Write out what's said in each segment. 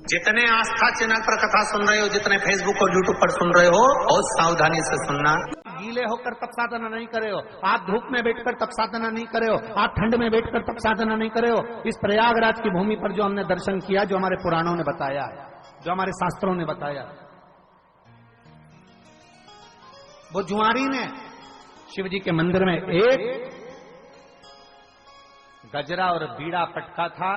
जितने आस्था चैनल पर कथा सुन रहे हो, जितने फेसबुक और यूट्यूब पर सुन रहे हो, बहुत सावधानी से सुनना। गीले होकर तप साधना नहीं करे हो, आप धूप में बैठकर तप साधना नहीं करे हो, आप ठंड में बैठकर तप साधना नहीं करे हो। इस प्रयागराज की भूमि पर जो हमने दर्शन किया, जो हमारे पुराणों ने बताया, जो हमारे शास्त्रों ने बताया, वो जुआरी ने शिव जी के मंदिर में एक गजरा और बीड़ा पटका था,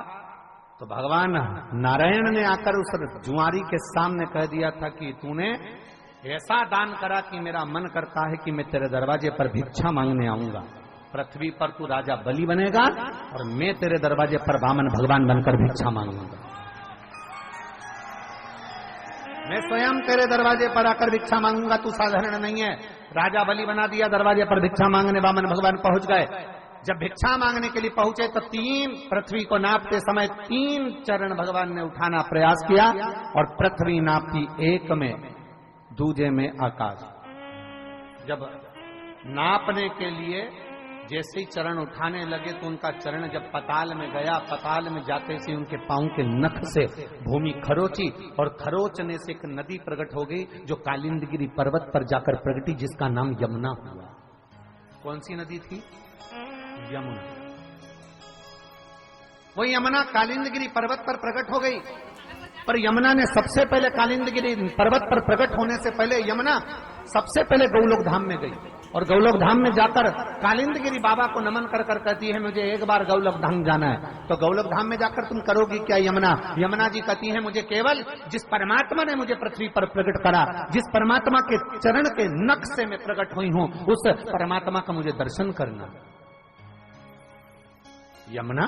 तो भगवान नारायण ने आकर उस जुआरी के सामने कह दिया था कि तूने ऐसा दान करा कि मेरा मन करता है कि मैं तेरे दरवाजे पर भिक्षा मांगने आऊंगा। पृथ्वी पर तू राजा बलि बनेगा और मैं तेरे दरवाजे पर वामन भगवान बनकर भिक्षा मांगूंगा। मैं स्वयं तेरे दरवाजे पर आकर भिक्षा मांगूंगा, तू साधारण नहीं है। राजा बलि बना दिया, दरवाजे पर भिक्षा मांगने वामन भगवान पहुंच गए। जब भिक्षा मांगने के लिए पहुंचे तो पृथ्वी को नापते समय 3 चरण भगवान ने उठाना प्रयास किया और पृथ्वी नापी 1 में, दूजे में आकाश। जब नापने के लिए जैसे ही चरण उठाने लगे तो उनका चरण जब पताल में गया, पताल में जाते से उनके पांव के नख से भूमि खरोची और खरोचने से एक नदी प्रकट हो गई, जो कालिंदगिरी पर्वत पर जाकर प्रगटी, जिसका नाम यमुना हुआ। कौन सी नदी थी? यमुना। वो यमुना कालिंदगिरी पर्वत पर प्रकट हो गई। पर यमुना ने सबसे पहले, कालिंदगिरी पर्वत पर प्रकट होने से पहले यमुना सबसे पहले गौलोक धाम में गई और गौलोक धाम में जाकर कालिंदगिरी बाबा को नमन कर कर कहती है, मुझे एक बार गौलोक धाम जाना है। तो गौलोक धाम में जाकर तुम करोगी क्या यमुना? यमुना जी कहती है, मुझे केवल जिस परमात्मा ने मुझे पृथ्वी पर प्रकट करा, जिस परमात्मा के चरण के नख से मैं प्रकट हुई हूं, उस परमात्मा का मुझे दर्शन करना। यमुना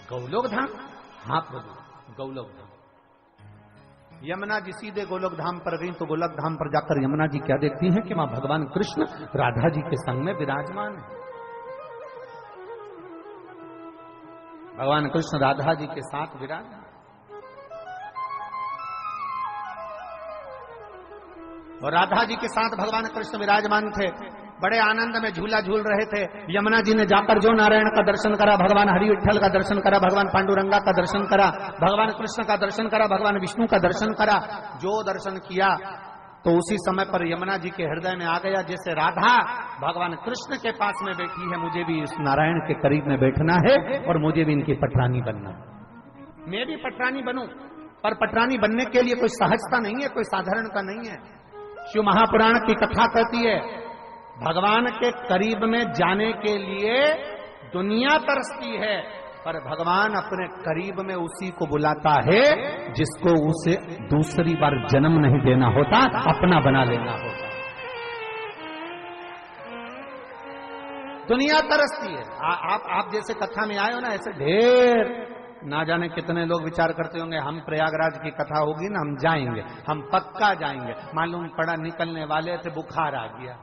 गौलोक धाम? हाँ प्रभु, गौलोक धाम। यमुना जी सीधे गोलोक धाम पर गई तो गोलोक धाम पर जाकर यमुना जी क्या देखती हैं कि मां भगवान कृष्ण राधा जी के संग में विराजमान है। भगवान कृष्ण राधा जी के साथ विराजमान, और राधा जी के साथ भगवान कृष्ण विराजमान थे। बड़े आनंद में झूला झूल रहे थे। यमुना जी ने जाकर जो नारायण का दर्शन करा, भगवान हरि विठ्ठल का दर्शन करा, भगवान पांडुरंगा का दर्शन करा, भगवान कृष्ण का दर्शन करा, भगवान विष्णु का दर्शन करा, जो दर्शन किया तो उसी समय पर यमुना जी के हृदय में आ गया, जैसे राधा भगवान कृष्ण के पास में बैठी है, मुझे भी इस नारायण के करीब में बैठना है और मुझे भी इनकी पटरानी बनना है। मैं भी पटरानी बनूं, पर पटरानी बनने के लिए कोई सहजता नहीं है, कोई साधारणता नहीं है। शिव महापुराण की कथा कहती है, भगवान के करीब में जाने के लिए दुनिया तरसती है, पर भगवान अपने करीब में उसी को बुलाता है जिसको उसे दूसरी बार जन्म नहीं देना होता, अपना बना लेना होता। दुनिया तरसती है। आप जैसे कथा में आए हो ना, ऐसे ढेर ना जाने कितने लोग विचार करते होंगे, हम प्रयागराज की कथा होगी ना, हम जाएंगे, हम पक्का जाएंगे। मालूम पड़ा निकलने वाले थे, बुखार आ गया।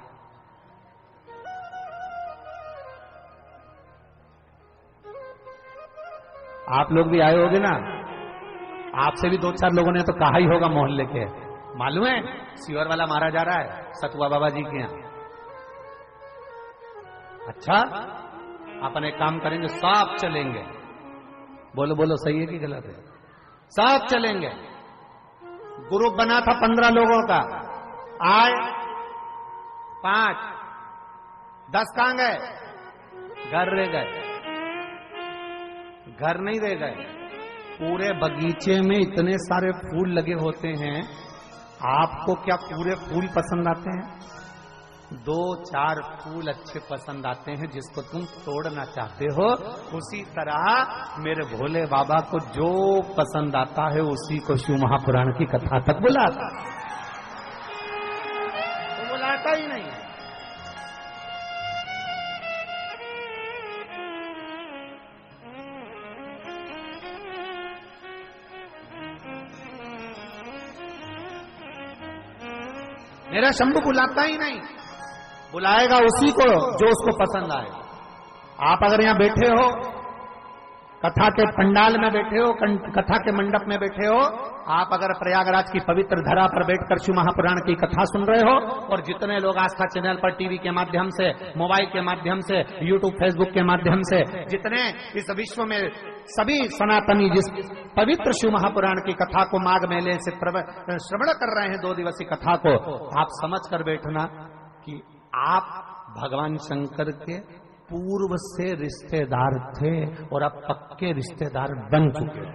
आप लोग भी आए होगे ना, आपसे भी 2-4 लोगों ने तो कहा ही होगा मोहल्ले के, मालूम है सीवर वाला मारा जा रहा है सतुआ बाबा जी के यहां। अच्छा, अपन एक काम करेंगे, सब चलेंगे। बोलो बोलो, सही है कि गलत है? सब चलेंगे। ग्रुप बना था 15 लोगों का, आए 5, 10 कहां गए? घर रह गए। घर नहीं रह गए, पूरे बगीचे में इतने सारे फूल लगे होते हैं, आपको क्या पूरे फूल पसंद आते हैं? 2-4 फूल अच्छे पसंद आते हैं, जिसको तुम तोड़ना चाहते हो। उसी तरह मेरे भोले बाबा को जो पसंद आता है, उसी को शिव महापुराण की कथा तक बुलाता, तो बुलाता ही नहीं। मेरा शंभु बुलाता ही नहीं, बुलाएगा उसी को जो उसको पसंद आए। आप अगर यहां बैठे हो कथा के पंडाल में बैठे हो, कथा के मंडप में बैठे हो, आप अगर प्रयागराज की पवित्र धरा पर बैठकर शिव महापुराण की कथा सुन रहे हो, और जितने लोग आस्था चैनल पर टीवी के माध्यम से, मोबाइल के माध्यम से, यूट्यूब फेसबुक के माध्यम से, जितने इस विश्व में सभी सनातनी जिस पवित्र शिव महापुराण की कथा को माघ मेले से श्रवण कर रहे हैं 2 दिवसीय कथा को, आप समझ कर बैठना कि आप भगवान शंकर के पूर्व से रिश्तेदार थे और अब पक्के रिश्तेदार बन चुके हैं,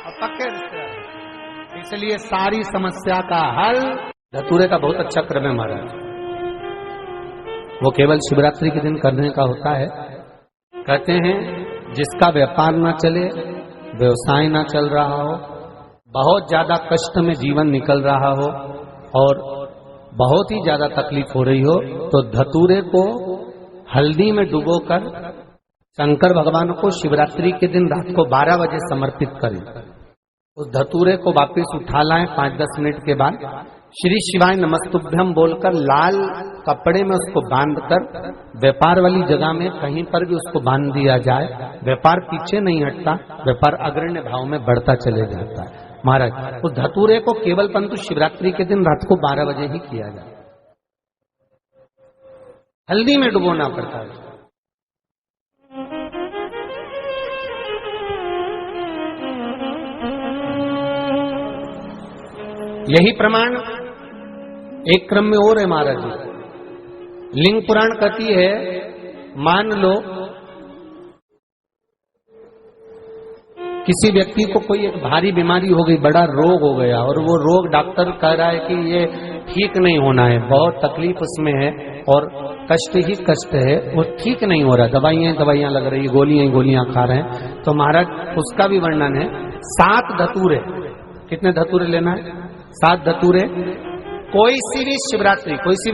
अब पक्के रिश्तेदार। इसलिए सारी समस्या का हल धतूरे का बहुत अच्छा क्रम है महाराज। वो केवल शिवरात्रि के दिन करने का होता है। कहते हैं जिसका व्यापार ना चले, व्यवसाय ना चल रहा हो, बहुत ज्यादा कष्ट में जीवन निकल रहा हो और बहुत ही ज्यादा तकलीफ हो रही हो, तो धतूरे को हल्दी में डुबोकर शंकर भगवान को शिवरात्रि के दिन रात को 12 बजे समर्पित करें। उस धतूरे को वापस उठा लाएं 5-10 मिनट के बाद, श्री शिवाय नमस्तुभ्यम बोलकर लाल कपड़े में उसको बांधकर व्यापार वाली जगह में कहीं पर भी उसको बांध दिया जाए। व्यापार पीछे नहीं हटता, व्यापार अग्रण्य भाव में बढ़ता चले जाता है। महाराज उस धतूरे को केवल परंतु शिवरात्रि के दिन रात को 12 बजे ही किया जाए, हल्दी में डुबोना पड़ता है। यही प्रमाण एक क्रम में और है महाराज जी। लिंग पुराण कहती है, मान लो किसी व्यक्ति को कोई एक भारी बीमारी हो गई, बड़ा रोग हो गया, और वो रोग डॉक्टर कह रहा है कि ये ठीक नहीं होना है, बहुत तकलीफ उसमें है और कष्ट ही कष्ट है, वो ठीक नहीं हो रहा, दवाइयां लग रही, गोलियां खा रहे हैं, तो महाराज उसका भी वर्णन है। 7 धतूरे, कितने धतूरे लेना है? 7 धतूरे। कोई सी भी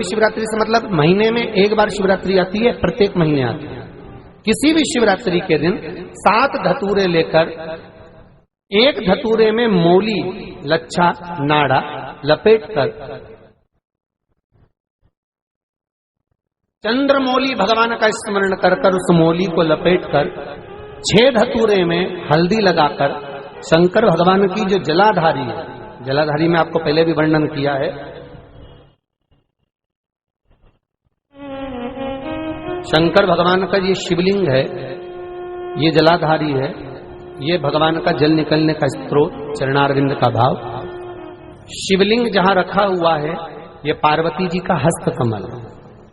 शिवरात्रि से मतलब महीने में एक बार शिवरात्रि आती है, प्रत्येक महीने आती है। किसी भी शिवरात्रि के दिन 7 धतूरे लेकर, एक धतूरे में मोली, लच्छा, नाड़ा लपेटकर चंद्रमौली भगवान का स्मरण कर उस मोली को लपेटकर 6 धतूरे में हल्दी लगाकर शंकर भगवान की जो जलाधारी है, जलाधारी में आपको पहले भी वर्णन किया है, शंकर भगवान का ये शिवलिंग है, ये जलाधारी है, ये भगवान का जल निकलने का स्रोत, चरणारविंद का भाव। शिवलिंग जहां रखा हुआ है, ये पार्वती जी का हस्त कमल,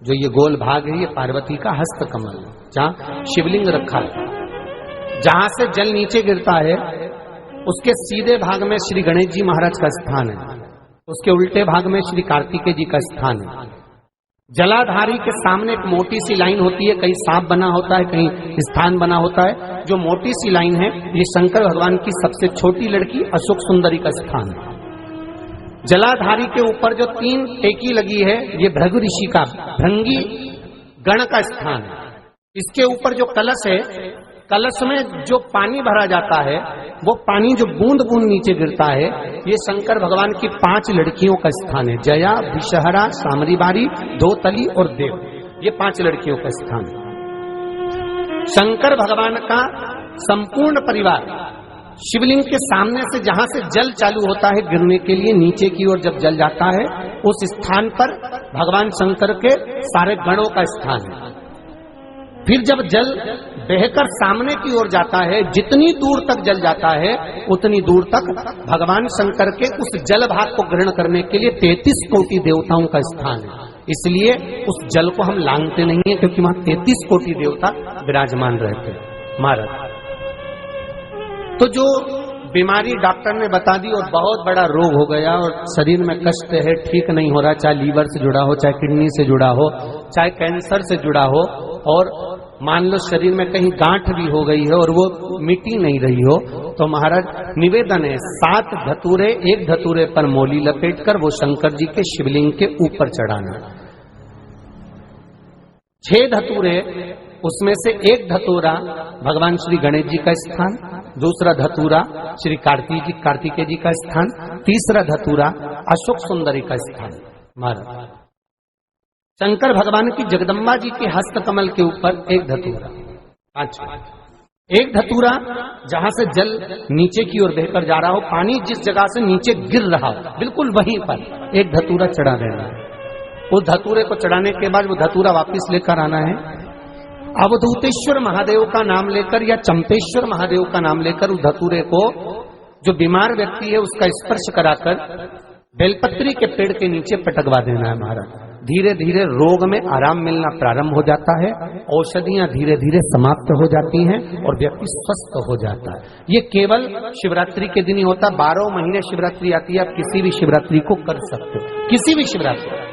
जो ये गोल भाग है, ये पार्वती का हस्त कमल, जहां शिवलिंग रखा है। जहां से जल नीचे गिरता है, उसके सीधे भाग में श्री गणेश जी महाराज का स्थान है, उसके उल्टे भाग में श्री कार्तिकेय जी का स्थान है। जलाधारी के सामने एक मोटी सी लाइन होती है, कहीं सांप बना होता है, कहीं स्थान बना होता है। जो मोटी सी लाइन है, ये शंकर भगवान की सबसे छोटी लड़की अशोक सुंदरी का स्थान है। जलाधारी के ऊपर जो 3 टेकी लगी है, ये भृगु ऋषि का भृंगी गण का स्थान है। इसके ऊपर जो कलश है, कलश में जो पानी भरा जाता है, वो पानी जो बूंद बूंद नीचे गिरता है, ये शंकर भगवान की 5 लड़कियों का स्थान है। जया, विषहरा, सामरीबारी, धोतली और देव, ये 5 लड़कियों का स्थान है। शंकर भगवान का संपूर्ण परिवार शिवलिंग के सामने से, जहां से जल चालू होता है गिरने के लिए नीचे की ओर, जब जल जाता है उस स्थान पर भगवान शंकर के सारे गणों का स्थान है। फिर जब जल बहकर सामने की ओर जाता है, जितनी दूर तक जल जाता है उतनी दूर तक भगवान शंकर के उस जल भाग को ग्रहण करने के लिए 33 कोटि देवताओं का स्थान है। इसलिए उस जल को हम लांघते नहीं है, क्योंकि वहां 33 कोटि देवता विराजमान रहते हैं महाराज। तो जो बीमारी डॉक्टर ने बता दी और बहुत बड़ा रोग हो गया और शरीर में कष्ट है, ठीक नहीं हो रहा, चाहे लीवर से जुड़ा हो, चाहे किडनी से जुड़ा हो, चाहे कैंसर से जुड़ा हो, और मान लो शरीर में कहीं गांठ भी हो गई है और वो मिटी नहीं रही हो, तो महाराज निवेदन है 7 धतूरे, एक धतूरे पर मोली लपेटकर वो शंकर जी के शिवलिंग के ऊपर चढ़ाना। 6 धतूरे, उसमें से एक धतूरा भगवान श्री गणेश जी का स्थान, दूसरा धतूरा श्री कार्तिकेय जी का स्थान, तीसरा धतूरा अशोक सुंदरी का स्थान। महाराज शंकर भगवान की जगदम्बा जी के हस्त कमल के ऊपर एक धतूरा, 5 एक धतूरा जहां से जल नीचे की ओर बहकर जा रहा हो, पानी जिस जगह से नीचे गिर रहा हो बिल्कुल वहीं पर एक धतूरा चढ़ा देना है। उस धतूरे को चढ़ाने के बाद वो धतूरा वापस लेकर आना है। अवधूतेश्वर महादेव का नाम लेकर या चंपेश्वर महादेव का नाम लेकर उस धतूरे को जो बीमार व्यक्ति है उसका स्पर्श कराकर बेलपत्री के पेड़ के नीचे पटकवा देना है महाराज। धीरे धीरे रोग में आराम मिलना प्रारंभ हो जाता है, औषधियां धीरे धीरे समाप्त हो जाती हैं और व्यक्ति स्वस्थ हो जाता है। ये केवल शिवरात्रि के दिन ही होता, 12 महीने शिवरात्रि आती है, आप किसी भी शिवरात्रि को कर सकते हो, किसी भी शिवरात्रि।